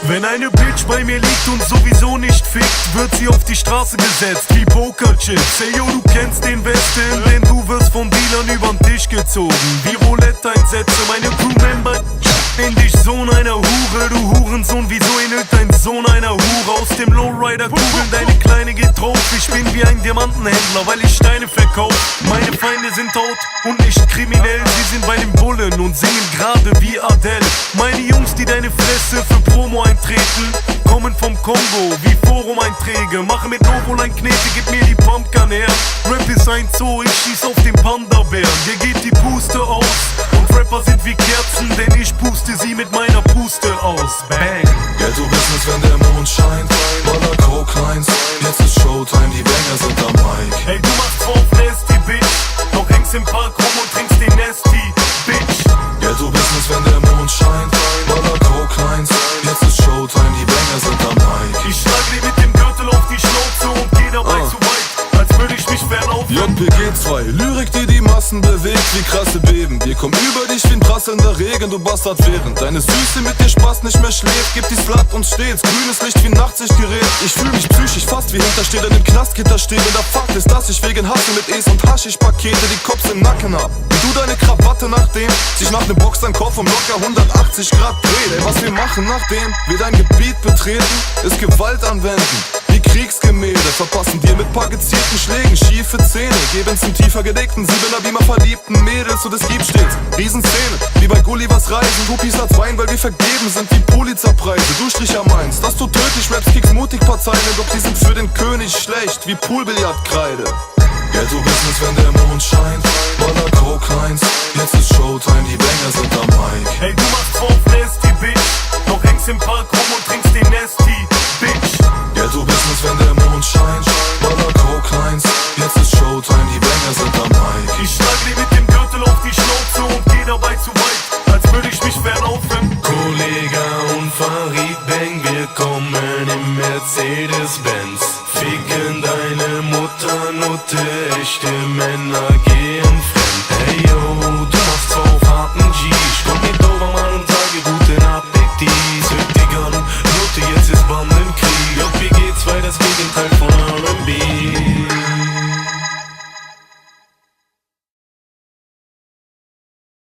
Wenn eine Bitch bei mir liegt und sowieso nicht fickt, wird sie auf die Straße gesetzt wie Pokerchips. Ey yo, du kennst den Westen, denn du wirst von Dealern übern Tisch gezogen wie Roulette-Einsätze. Meine Crewmember in dich, Sohn einer Hure. Du Hurensohn, wieso ähnelt dein Sohn einer Hure? Aus dem Lowrider kugeln, deine Kleine geht drauf. Ich bin wie ein Diamantenhändler, weil ich Steine verkauf. Meine Feinde sind tot und nicht kriminell. Sie sind bei den Bullen und singen gerade wie Adele. Meine Jungs, die deine Fresse für Promo eintreten, kommen vom Kongo wie Forum-Einträge. Mache mit Novoline Knete, gib mir die Pumpgun her. Rap ist ein Zoo, ich schieß auf den Panda-Bären. Dir geht die Puste aus und Rapper sind wie Kerzen, denn ich puste sie mit meiner Puste aus. Bang. Ghetto-Business, wenn der Mond scheint, Baller Coke-Lines, jetzt ist Showtime, die Banger sind am Mic. Hey, du machst drauf Nasty, Bitch, doch hängst im Park rum und trinkst den Nasty, Bitch. Ghetto-Business, wenn der Mond scheint, Baller Coke-Lines, jetzt ist Showtime, die Banger sind am Mic. Ich schlag dir mit dem Gürtel auf die Schnauze und geh dabei zu weit, als würde ich mich verlaufen. JPG 2, Lyrik, die Massen bewegt wie krasse Beben. Wir kommen über dich wie ein prasselnder Regen, du Bastard, während deine Süße mit dir Spaß nicht mehr schläft. Gibt die Slut uns stets grünes Licht wie ein Nachtsichtgerät. Ich fühl mich psychisch fast wie Hintersteher in dem Knastgitter stehen. Und der Fakt ist, dass ich wegen Hassel mit E's und Haschisch-Pakete die Cops im Nacken hab. Und du deine Krawatte nachdem sich nach nem Box dein Kopf um locker 180 Grad dreht. Ey, was wir machen nachdem wir dein Gebiet betreten, ist Gewalt anwenden. Wie Kriegsgemälde verpassen dir mit paar gezielten Schlägen schiefe Zähne, geben's zum tiefer gedeckten Siebener wie mal verliebten Mädels und es gibt stets Riesenszene, wie bei Gullivers Reisen. Guppies als Wein, weil wir vergeben sind wie Pulitzerpreise. Du Stricher meinst, dass du tödlich rappst, kickst mutig paar Zeilen, doch die sind für den König schlecht wie Poolbillardkreide. Ghetto-Business, wenn der Mond scheint, Baller Coke-Lines, jetzt ist Showtime, die Banger sind am Mic. Hey, du machst drauf Nasty, Bitch, doch hängst im Park rum und trinkst den Nasty, Bitch. Ghetto-Business, wenn der Mond scheint, Baller Coke-Lines, jetzt ist Showtime, die Banger sind am Mic. Ich schlag dir mit dem Gürtel auf die Schnauze und geh dabei zu weit, als würde ich mich verlaufen. Kollega und Farid Bang, wir kommen im Mercedes-Benz. Ficken deine Mutter, Nutte, echte